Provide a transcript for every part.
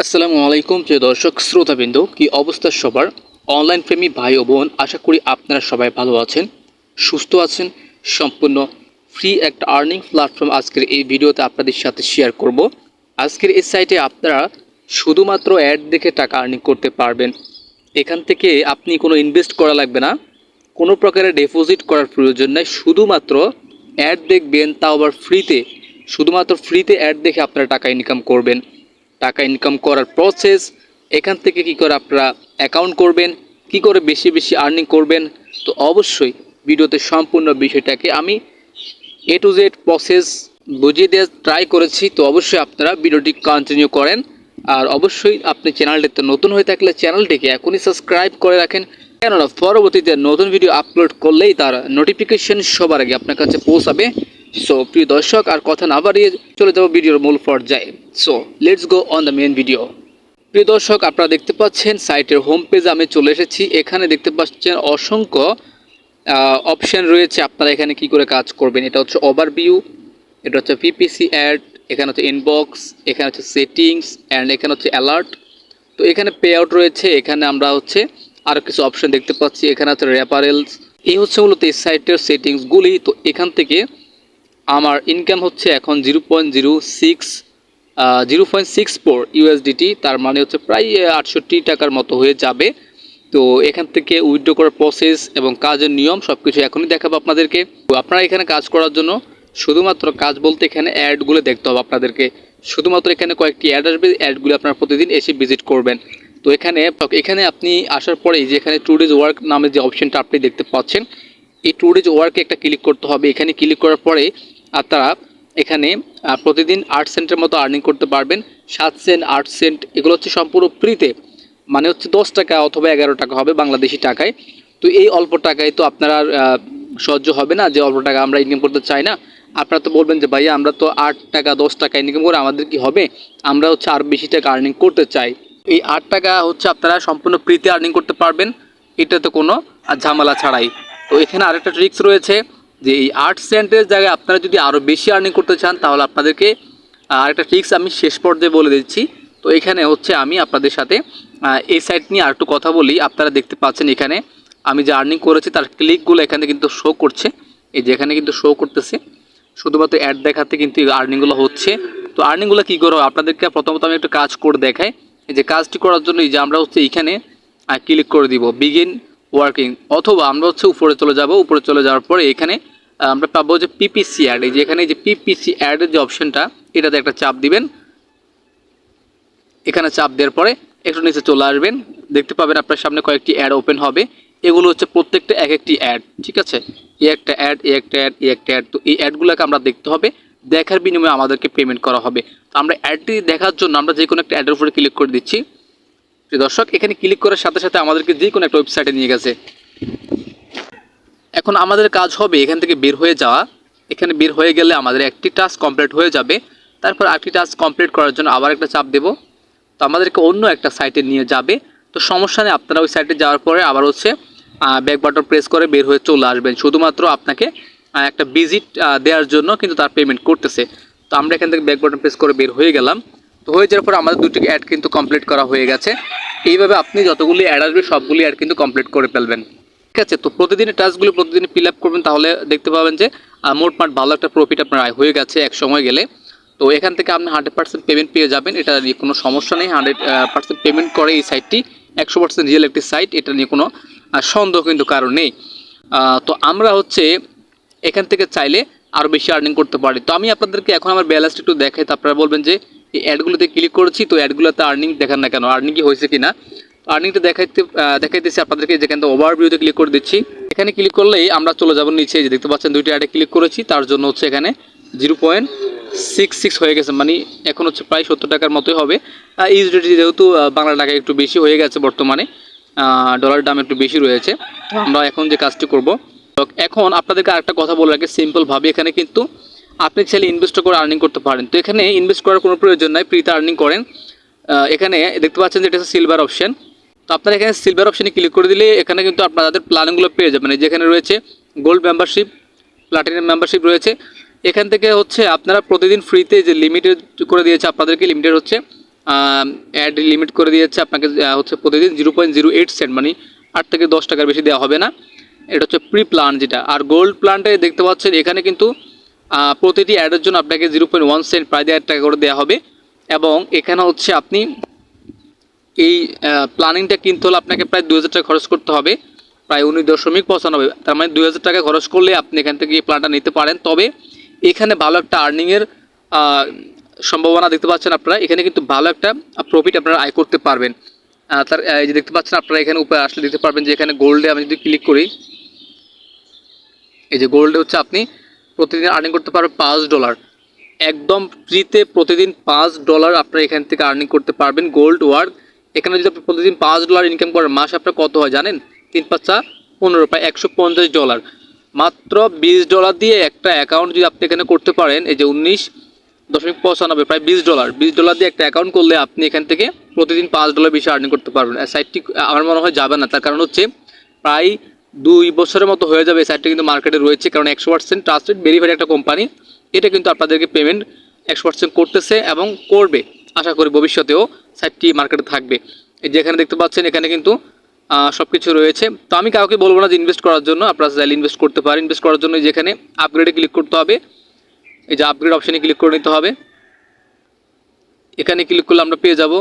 আসসালামু আলাইকুম প্রিয় দর্শক শ্রোতাবৃন্দ, কি অবস্থা সবার? অনলাইন প্রেমী ভাই ও বোন, আশা করি আপনারা সবাই ভালো আছেন, সুস্থ আছেন। সম্পূর্ণ ফ্রি একটা আর্নিং প্ল্যাটফর্ম আজকের এই ভিডিওতে আপনাদের সাথে শেয়ার করব। আজকের এই সাইটে আপনারা শুধুমাত্র অ্যাড দেখে টাকা আর্নিং করতে পারবেন। এখান থেকে আপনি কোনো ইনভেস্ট করা লাগবে না, কোনো প্রকারের ডিপোজিট করার প্রয়োজন নেই। শুধুমাত্র অ্যাড দেখবেন, তাও আবার ফ্রিতে। শুধুমাত্র ফ্রিতে অ্যাড দেখে আপনারা টাকা ইনকাম করবেন। টাকা ইনকাম করার প্রসেস, এখান থেকে কি করে আপনারা অ্যাকাউন্ট করবেন, কি করে বেশি বেশি আর্নিং করবেন, তো অবশ্যই ভিডিওতে সম্পূর্ণ বিষয়টাকে আমি A to Z প্রসেস বুঝিয়ে দেওয়ার ট্রাই করেছি। তো অবশ্যই আপনারা ভিডিওটি কন্টিনিউ করেন। আর অবশ্যই আপনি চ্যানেলটিতে নতুন হয়ে থাকলে চ্যানেলটিকে এখনই সাবস্ক্রাইব করে রাখেন, কেননা পরবর্তীতে নতুন ভিডিও আপলোড করলেই তার নোটিফিকেশন সবার আগে আপনার কাছে পৌঁছাবে। সো প্রিয় দর্শক, আর কথা না বাড়িয়ে চলে যাব ভিডিওর মূল পর্যায়ে। So let's go on the main video. প্রিয় দর্শক, আপনারা দেখতে পাচ্ছেন সাইটের হোম পেজে আমি চলে এসেছি। এখানে দেখতে পাচ্ছেন অসংখ্য অপশান রয়েছে। আপনারা এখানে কি করে কাজ করবেন, এটা হচ্ছে ওভারভিউ, এটা হচ্ছে পিপিসি অ্যাড, এখানে হচ্ছে ইনবক্স, এখানে হচ্ছে সেটিংস অ্যান্ড এখানে হচ্ছে অ্যালার্ট। তো এখানে পে আউট রয়েছে। এখানে আমরা হচ্ছে আরও কিছু অপশান দেখতে পাচ্ছি। এখানে হচ্ছে রেফারেলস। এই হচ্ছে মূলত এই সাইটের সেটিংসগুলি। তো এখান থেকে আমার ইনকাম হচ্ছে এখন 0.64 ইউএসডিটি, তার মানে হচ্ছে প্রায় 68 টাকার মতো হয়ে যাবে। তো এখান থেকে উইথড্র করার প্রসেস এবং কাজের নিয়ম সব কিছু এখনই দেখাবো আপনাদেরকে। তো আপনারা এখানে কাজ করার জন্য শুধুমাত্র কাজ বলতে এখানে অ্যাডগুলো দেখতে হবে আপনাদেরকে। শুধুমাত্র এখানে কয়েকটি অ্যাড আসবে, অ্যাডগুলো আপনারা প্রতিদিন এসে ভিজিট করবেন। তো এখানে আপনি আসার পরেই যে এখানে 2 days ওয়ার্ক নামে যে অপশনটা আপনি দেখতে পাচ্ছেন, এই 2 days ওয়ার্কে একটা ক্লিক করতে হবে। এখানে ক্লিক করার পরে আপনারা এখানে প্রতিদিন 8 সেন্টের মতো আর্নিং করতে পারবেন। 7 সেন্ট, 8 সেন্ট, এগুলো হচ্ছে সম্পূর্ণ ফ্রিতে, মানে হচ্ছে 10 টাকা অথবা 11 টাকা হবে বাংলাদেশি টাকায়। তো এই অল্প টাকায় তো আপনার আর সহ্য হবে না যে অল্প টাকা আমরা ইনকাম করতে চাই না। আপনারা তো বলবেন যে ভাইয়া আমরা তো 8 টাকা 10 টাকা ইনকাম করে আমাদের কি হবে, আমরা হচ্ছে আর বেশি টাকা আর্নিং করতে চাই। এই 8 টাকা হচ্ছে আপনারা সম্পূর্ণ ফ্রিতে আর্নিং করতে পারবেন, এটাতে কোনো ঝামেলা ছাড়াই। তো এখানে আরেকটা ট্রিক্স রয়েছে যে এই 8 সেন্টের জায়গায় আপনারা যদি আরও বেশি আর্নিং করতে চান, তাহলে আপনাদেরকে আরেকটা ট্রিক্স আমি শেষ পর্যায়ে বলে দিচ্ছি। তো এখানে হচ্ছে আমি আপনাদের সাথে এই সাইট নিয়ে আরেকটু কথা বলি। আপনারা দেখতে পাচ্ছেন এখানে আমি যে আর্নিং করেছি তার ক্লিকগুলো এখানে কিন্তু শো করছে। এই যে এখানে কিন্তু শো করতেছে, শুধুমাত্র অ্যাড দেখাতে কিন্তু আর্নিংগুলো হচ্ছে। তো আর্নিংগুলো কী করো আপনাদেরকে প্রথমত আমি একটু কাজ করে দেখাই। এই যে কাজটি করার জন্য এই যে আমরা হচ্ছে এইখানে ক্লিক করে দিব বিগিন ওয়ার্কিং, অথবা আমরা হচ্ছে উপরে চলে যাব। উপরে চলে যাওয়ার পরে এখানে আমরা পাবো যে পিপিসি অ্যাড। এই যে এখানে যে পিপিসি অ্যাডের যে অপশানটা, এটাতে একটা চাপ দিবেন। এখানে চাপ দেওয়ার পরে একটু নিচে চলে আসবেন, দেখতে পাবেন আপনার সামনে কয়েকটি অ্যাড ওপেন হবে। এগুলো হচ্ছে প্রত্যেকটা এক একটি অ্যাড, ঠিক আছে? এই একটা অ্যাড, এই একটা অ্যাড, এই একটা অ্যাড। তো এই অ্যাডগুলোকে আমরা দেখতে হবে, দেখার বিনিময়ে আমাদেরকে পেমেন্ট করা হবে। তো আমরা অ্যাডটি দেখার জন্য আমরা যে কোনো একটা অ্যাডের উপরে ক্লিক করে দিচ্ছি। দর্শক, এখানে ক্লিক করার সাথে সাথে আমাদেরকে যে কোনো একটা ওয়েবসাইটে নিয়ে গেছে। এখন আমাদের কাজ হবে এখান থেকে বের হয়ে যাওয়া। এখানে বের হয়ে গেলে আমাদের একটি টাস্ক কমপ্লিট হয়ে যাবে। তারপর আরেকটি টাস্ক কমপ্লিট করার জন্য আবার একটা চাপ দেব, তো আমাদেরকে অন্য একটা সাইটে নিয়ে যাবে। তো সমস্যা নেই, আপনারা ওই সাইটে যাওয়ার পরে আবার হচ্ছে ব্যাক বাটন প্রেস করে বের হয়ে চলে আসবেন। শুধুমাত্র আপনাকে একটা ভিজিট দেওয়ার জন্য কিন্তু তার পেমেন্ট করতেছে। তো আমরা এখান থেকে ব্যাক বাটন প্রেস করে বের হয়ে গেলাম। তো হয়ে যাওয়ার পর আমাদের দুটি অ্যাড কিন্তু কমপ্লিট করা হয়ে গেছে। এইভাবে আপনি যতগুলি অ্যাড আসবে সবগুলি অ্যাড কিন্তু কমপ্লিট করে ফেলবেন, ঠিক আছে? তো প্রতিদিনের টাস্কগুলো প্রতিদিন ফিল আপ করবেন, তাহলে দেখতে পাবেন যে মোটমাট ভালো একটা প্রফিট আপনার আয় হয়ে গেছে এক সময় গেলে। তো এখান থেকে আপনি 100% পেমেন্ট পেয়ে যাবেন, এটা নিয়ে কোনো সমস্যা নেই। 100% পেমেন্ট করে এই সাইটটি 100% রিয়েল একটি সাইট, এটা নিয়ে কোনো সন্দেহ কিন্তু কারণ নেই। তো আমরা হচ্ছে এখান থেকে চাইলে আরও বেশি আর্নিং করতে পারি। তো আমি আপনাদেরকে এখন আমার ব্যালেন্সটা একটু দেখাই, তো আপনারা বলবেন যে এই অ্যাডগুলোতে ক্লিক করেছি, তো অ্যাডগুলোতে আর্নিং দেখান না কেন, আর্নিং কি হয়েছে কিনা। আর্নিংটা দেখাইতেছি আপনাদেরকে। যেখান থেকে ওভারভিউতে ক্লিক করে দিচ্ছি, এখানে ক্লিক করলেই আমরা চলে যাব নিচে। যে দেখতে পাচ্ছেন দুইটা অ্যাডে ক্লিক করেছি, তার জন্য হচ্ছে এখানে 0.66 হয়ে গেছে, মানে এখন হচ্ছে প্রায় 70 টাকার মতোই হবে। ইউএসডি যেহেতু বাংলা টাকায় একটু বেশি হয়ে গেছে বর্তমানে, ডলারের দাম একটু বেশি রয়েছে। আমরা এখন যে কাজটি করব, এখন আপনাদেরকে আরেকটা কথা বলে রাখি সিম্পলভাবে, এখানে কিন্তু আপনি চাইলে ইনভেস্ট করে আর্নিং করতে পারেন। তো এখানে ইনভেস্ট করার কোনো প্রয়োজন নাই, ফ্রিতে আর্নিং করেন। এখানে দেখতে পাচ্ছেন যে এটা হচ্ছে সিলভার অপশান। তো আপনারা এখানে সিলভার অপশানে ক্লিক করে দিলে এখানে কিন্তু আপনাদের প্ল্যানগুলো পেয়ে যাবেন। যেখানে রয়েছে গোল্ড মেম্বারশিপ, প্লাটিনাম মেম্বারশিপ রয়েছে। এখান থেকে হচ্ছে আপনারা প্রতিদিন ফ্রিতে যে লিমিটেড করে দিয়েছে আপনাদেরকে, লিমিটেড হচ্ছে অ্যাড লিমিট করে দিয়েছে আপনাকে হচ্ছে প্রতিদিন 0.08 সেন্ট, মানে 8 থেকে 10 টাকার বেশি দেওয়া হবে না। এটা হচ্ছে প্রি প্ল্যান যেটা। আর গোল্ড প্ল্যানটা দেখতে পাচ্ছেন এখানে কিন্তু প্রতিটি অ্যাডের জন্য আপনাকে 0.1 সেন্ট প্রায় 1.5 টাকা করে দেওয়া হবে। এবং এখানে হচ্ছে আপনি এই প্ল্যানিংটা কিনতে হলে আপনাকে প্রায় 2000 টাকা খরচ করতে হবে, প্রায় 19.95। তার মানে 2000 টাকা খরচ করলে আপনি এখান থেকে এই প্ল্যানটা নিতে পারেন। তবে এখানে ভালো একটা আর্নিংয়ের সম্ভাবনা দেখতে পাচ্ছেন আপনারা। এখানে কিন্তু ভালো একটা প্রফিট আপনারা আয় করতে পারবেন। তার এই যে দেখতে পাচ্ছেন আপনারা এখানে উপরে আসলে দেখতে পারবেন যে এখানে গোল্ডে আমি যদি ক্লিক করি, এই যে গোল্ডে হচ্ছে আপনি প্রতিদিন আর্নিং করতে পারবেন $5, একদম ফ্রিতে প্রতিদিন $5 আপনারা এখান থেকে আর্নিং করতে পারবেন গোল্ড ওয়ার্ক। এখানে যদি আপনি প্রতিদিন $5 ইনকাম করেন, মাস আপনার কত হয় জানেন? 3×5=15, প্রায় $150। মাত্র $20 দিয়ে একটা অ্যাকাউন্ট যদি আপনি এখানে করতে পারেন, এই যে 19.95, প্রায় $20 দিয়ে একটা অ্যাকাউন্ট করলে আপনি এখান থেকে প্রতিদিন $5 বেশি আর্নিং করতে পারবেন। আর সাইটটি আমার মনে হয় যাবে না, তার কারণ হচ্ছে প্রায় 2 বছরের মতো হয়ে যাবে এই সাইটটি কিন্তু মার্কেটে রয়েছে। কারণ 100% ট্রাস্টেড ভেরিফাইড একটা কোম্পানি, এটা কিন্তু আপনাদেরকে পেমেন্ট 100% করতেছে এবং করবে। আশা করি ভবিষ্যতেও সাইটটি মার্কেটে থাকবে। এই যে এখানে দেখতে পাচ্ছেন এখানে কিন্তু সব কিছু রয়েছে। তো আমি কাউকে বলবো না যে ইনভেস্ট করার জন্য, আপনারা চাইলে ইনভেস্ট করতে পারেন। ইনভেস্ট করার জন্য যেখানে আপগ্রেডে ক্লিক করতে হবে, এই যে আপগ্রেড অপশানে ক্লিক করে নিতে হবে। এখানে ক্লিক করলে আমরা পেয়ে যাব।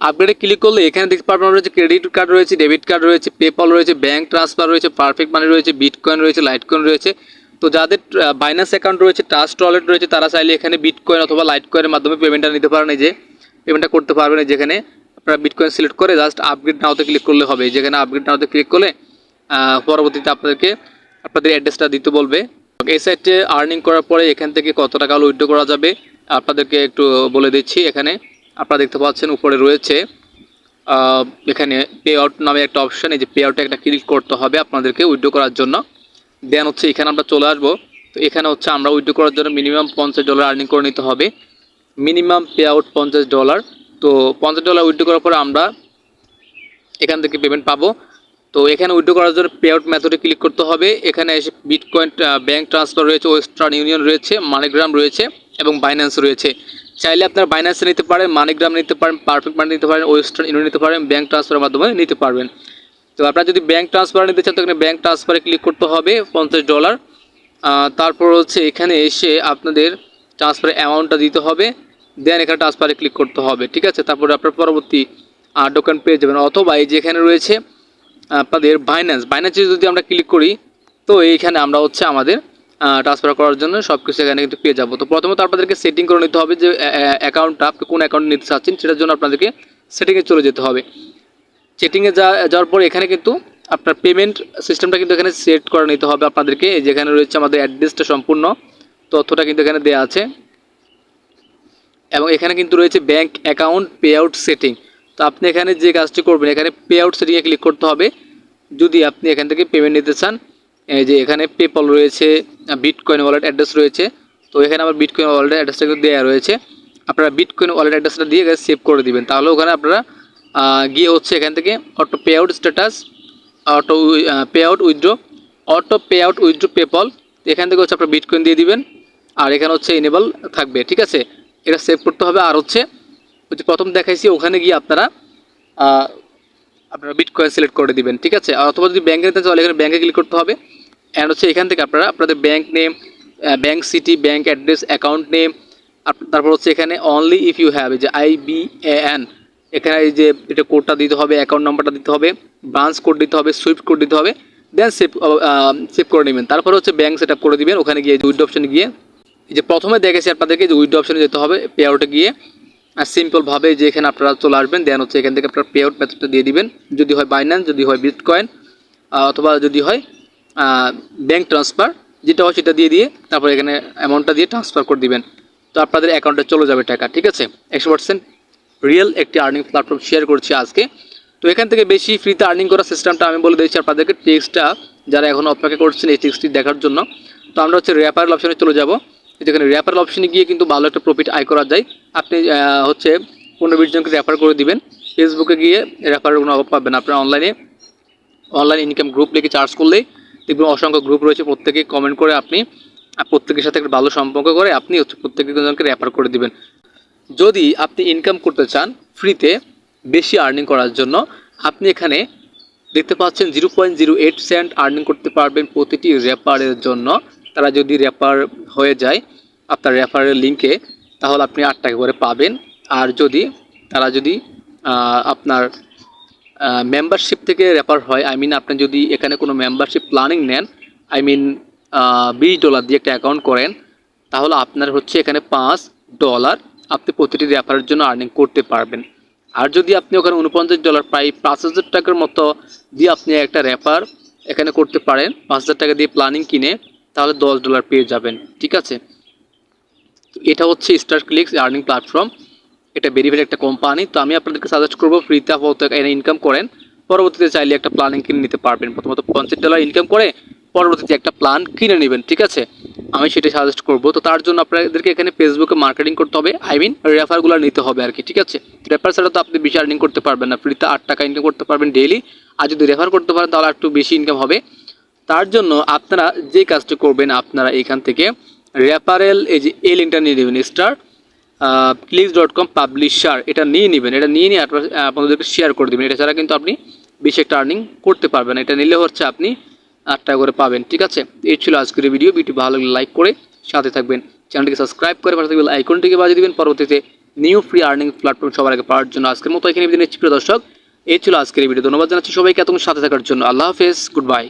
আপগ্রেডে ক্লিক করলে এখানে দেখতে পারবেন আমরা যে ক্রেডিট কার্ড রয়েছে, ডেবিট কার্ড রয়েছে, পেপল রয়েছে, ব্যাঙ্ক ট্রান্সফার রয়েছে, পারফেক্ট মানি রয়েছে, বিটকয়েন রয়েছে, লাইটকয়েন রয়েছে। তো যাদের বাইন্যান্স অ্যাকাউন্ট রয়েছে, ট্রাস্ট ওয়ালেট রয়েছে, তারা চাইলে এখানে বিটকয়েন অথবা লাইটকয়েনের মাধ্যমে পেমেন্টটা নিতে পারেন। এই যে পেমেন্টটা করতে পারবেন, যেখানে আপনারা বিটকয়েন সিলেক্ট করে জাস্ট আপগ্রেড নাওতে ক্লিক করলে হবে। যেখানে আপগ্রেড নাওতে ক্লিক করলে পরবর্তীতে আপনাদেরকে আপনাদের অ্যাড্রেসটা দিতে বলবে। এই সাইটে আর্নিং করার পরে এখান থেকে কত টাকা উইথড্র করা যাবে আপনাদেরকে একটু বলে দিচ্ছি। এখানে আপনারা দেখতে পাচ্ছেন উপরে রয়েছে এখানে পে আউট নামে একটা অপশান, এই যে পে আউটে একটা ক্লিক করতে হবে আপনাদেরকে উইথড্র করার জন্য। দেন হচ্ছে এখানে আমরা চলে আসবো। তো এখানে হচ্ছে আমরা উইথড্র করার জন্য মিনিমাম $50 আর্নিং করে নিতে হবে। Minimum pay out $50। তো $50 উইথড্র করার পরে আমরা এখান থেকে পেমেন্ট পাবো। তো এখানে উইথড্র করার জন্য পে আউট মেথডে ক্লিক করতে হবে। এখানে এসে বিটকয়েন ব্যাঙ্ক ট্রান্সফার রয়েছে, ওয়েস্টার্ন ইউনিয়ন রয়েছে, মানিগ্রাম রয়েছে এবং বাইন্যান্স রয়েছে। চাইলে আপনারা বাইন্যান্সে নিতে পারেন, মানিগ্রাম নিতে পারেন, পারফেক্ট মানি নিতে পারেন, ওয়েস্টার্ন ইউনিয়ন নিতে পারেন, ব্যাঙ্ক ট্রান্সফারের মাধ্যমে নিতে পারবেন। তো আপনারা যদি ব্যাঙ্ক ট্রান্সফার নিতে চান তো এখানে ব্যাঙ্ক ট্রান্সফারে ক্লিক করতে হবে $50। তারপর হচ্ছে এখানে এসে আপনাদের ট্রান্সফার অ্যামাউন্টটা দিতে হবে। দেন এখানে ট্রান্সফারে ক্লিক করতে হবে, ঠিক আছে। তারপরে আপনার পরবর্তী টোকেন পেয়ে যাবেন। অথবা এই যেখানে রয়েছে আপনাদের বাইন্যান্সে যদি আমরা ক্লিক করি, তো এইখানে আমরা হচ্ছে আমাদের ট্রান্সফার করার জন্য সব কিছু এখানে কিন্তু পেয়ে যাবো। তো প্রথমত আপনাদেরকে সেটিং করে নিতে হবে যে অ্যাকাউন্টটা আপনি কোন অ্যাকাউন্ট নিতে চাচ্ছেন, সেটার জন্য আপনাদেরকে সেটিংয়ে চলে যেতে হবে। সেটিংয়ে যাওয়ার পর এখানে কিন্তু আপনার পেমেন্ট সিস্টেমটা কিন্তু এখানে সেট করে নিতে হবে আপনাদেরকে। যেখানে রয়েছে আমাদের অ্যাড্রেসটা, সম্পূর্ণ তথ্যটা কিন্তু এখানে দেওয়া আছে। এবং এখানে কিন্তু রয়েছে bank account pay out setting. তো আপনি এখানে যে কাজটি করবেন, এখানে পে আউট সেটিংয়ে ক্লিক করতে হবে যদি আপনি এখান থেকে পেমেন্ট নিতে চান। এই যে এখানে পেপল রয়েছে, বিটকয়েন ওয়ালেট অ্যাড্রেস রয়েছে। তো এখানে আমার বিটকয়েন ওয়ালেট অ্যাড্রেসটা কিন্তু দেওয়া রয়েছে। আপনারা বিটকয়েন ওয়ালেট অ্যাড্রেসটা দিয়ে সেভ করে দিবেন, তাহলে ওখানে আপনারা গিয়ে হচ্ছে এখান থেকে auto pay out status, auto pay out withdraw, auto pay out withdraw PayPal, এখান থেকে হচ্ছে আপনারা বিটকয়েন দিয়ে দিবেন। আর এখানে হচ্ছে এনেবল থাকবে, ঠিক আছে। এটা সেভ করতে হবে। আর হচ্ছে প্রথম দেখাইছি ওখানে গিয়ে আপনারা বিটকয়েন সিলেক্ট করে দিবেন, ঠিক আছে। অথবা যদি ব্যাঙ্কে নিতে চান এখানে ব্যাঙ্কে ক্লিক করতে হবে। অ্যান্ড হচ্ছে এখান থেকে আপনারা আপনাদের bank name, bank city, bank address, account name, তারপর হচ্ছে এখানে অনলি ইফ ইউ হ্যাভ, এই যে IBAN, এখানে এই যে এটা কোডটা দিতে হবে, অ্যাকাউন্ট নাম্বারটা দিতে হবে, ব্রাঞ্চ কোড দিতে হবে, সুইফট কোড দিতে হবে। দেন সেভ করে নেবেন। তারপর হচ্ছে ব্যাঙ্ক সেট আপ করে দিবেন। ওখানে গিয়ে উইথড্র অপশানে গিয়ে, এই যে প্রথমে দেখেছি আপনাদেরকে যে উইথড্র অপশানে যেতে হবে, পে আউটে গিয়ে আর সিম্পলভাবে যে এখানে আপনারা চলে আসবেন। দেন হচ্ছে এখান থেকে আপনারা পে আউট মেথডটা দিয়ে দিবেন, যদি হয় বাইন্যান্স, যদি হয় বিটকয়েন, অথবা যদি হয় ব্যাঙ্ক ট্রান্সফার, যেটা হয় সেটা দিয়ে তারপর এখানে অ্যামাউন্টটা দিয়ে ট্রান্সফার করে দিবেন। তো আপনাদের অ্যাকাউন্টে চলে যাবে টাকা, ঠিক আছে। 100% রিয়েল একটি আর্নিং প্ল্যাটফর্ম শেয়ার করছি আজকে। তো এখান থেকে বেশি ফ্রিতে আর্নিং করার সিস্টেমটা আমি বলে দিয়েছি আপনাদেরকে। টেক্সটটা যারা এখন অপেক্ষা করছেন এই টেক্সটটি দেখার জন্য, তো আমরা হচ্ছে রেফারেল অপশানে চলে যাব। যেখানে রেফারেল অপশানে গিয়ে কিন্তু ভালো একটা প্রফিট আয় করা যায়। আপনি হচ্ছে 15-20 জনকে রেফার করে দিবেন। ফেসবুকে গিয়ে রেফারের কোনো অভাব পাবেন। আপনার অনলাইন ইনকাম গ্রুপ লিখে চার্জ করলেই দেখবেন অসংখ্য গ্রুপ রয়েছে। প্রত্যেকে কমেন্ট করে আপনি প্রত্যেকের সাথে একটা ভালো সম্পর্ক করে আপনি হচ্ছে প্রত্যেকজনকে রেফার করে দিবেন। যদি আপনি ইনকাম করতে চান ফ্রিতে বেশি আর্নিং করার জন্য, আপনি এখানে দেখতে পাচ্ছেন 0.08 সেন্ট আর্নিং করতে পারবেন প্রতিটি রেফারের জন্য। তারা যদি রেফার হয়ে যায় আপনার রেফারের লিঙ্কে, তাহলে আপনি 8 টাকা করে পাবেন। আর যদি তারা যদি আপনার মেম্বারশিপ থেকে রেফার হয়, আই মিন আপনি যদি এখানে কোনো মেম্বারশিপ প্ল্যানিং নেন, আই মিন $20 দিয়ে একটা অ্যাকাউন্ট করেন, তাহলে আপনার হচ্ছে এখানে $5 আপনি প্রতিটি রেফারের জন্য আর্নিং করতে পারবেন। আর যদি আপনি ওখানে $49 প্রায় 5,000 টাকার মতো দিয়ে আপনি একটা রেফার এখানে করতে পারেন, 5,000 টাকা দিয়ে প্ল্যানিং কিনে, তাহলে $10 পেয়ে যাবেন। ঠিক আছে, তো এটা হচ্ছে স্টার ক্লিকস আর্নিং প্ল্যাটফর্ম। এটা ভেরিফাইড একটা কোম্পানি। তো আমি আপনাদেরকে সাজেস্ট করবো ফ্রিতে আপাতত এখানে ইনকাম করেন, পরবর্তীতে চাইলে একটা প্ল্যানিং কিনে নিতে পারবেন। প্রথমত $50 ইনকাম করে পরবর্তীতে একটা প্ল্যান কিনে নেবেন। ঠিক আছে, আমি সেটাই সাজেস্ট করবো। তো তার জন্য আপনাদেরকে এখানে ফেসবুকে মার্কেটিং করতে হবে, আই মিন রেফারগুলো নিতে হবে আর কি। ঠিক আছে, রেফার ছাড়া তো আপনি বেশি আর্নিং করতে পারবেন না। ফ্রিতে 8 টাকা ইনকাম করতে পারবেন ডেইলি, আর যদি রেফার করতে পারেন তাহলে একটু বেশি ইনকাম হবে। তার জন্য আপনারা যে কাজটা করবেন, আপনারা এখান থেকে রেফারেল এই লিঙ্কটা নিয়ে নেবেন, clicks.com পাবলিশার, এটা নিয়ে নেবেন। এটা নিয়ে আপনাদেরকে শেয়ার করে দেবেন। এটা ছাড়া কিন্তু আপনি বেশি একটা আর্নিং করতে পারবেন। এটা নিলে হচ্ছে আপনি 8 টাকা করে পাবেন। ঠিক আছে, এই ছিল আজকের ভিডিওটি ভালো লাগলে লাইক করে সাথে থাকবেন, চ্যানেলটিকে সাবস্ক্রাইব করে পাশে থাকবেন আইকনটিকে বাজিয়ে দিবেন, পরবর্তীতে নিউ ফ্রি আর্নিং প্ল্যাটফর্ম সবার আগে পাওয়ার জন্য। আজকের মতো এখানে বিদায় নিচ্ছি প্রিয় দর্শক। এই ছিল আজকের ভিডিও। ধন্যবাদ জানাচ্ছি সবাইকে এত সাথে থাকার জন্য। আল্লাহ হাফেজ, গুড বাই।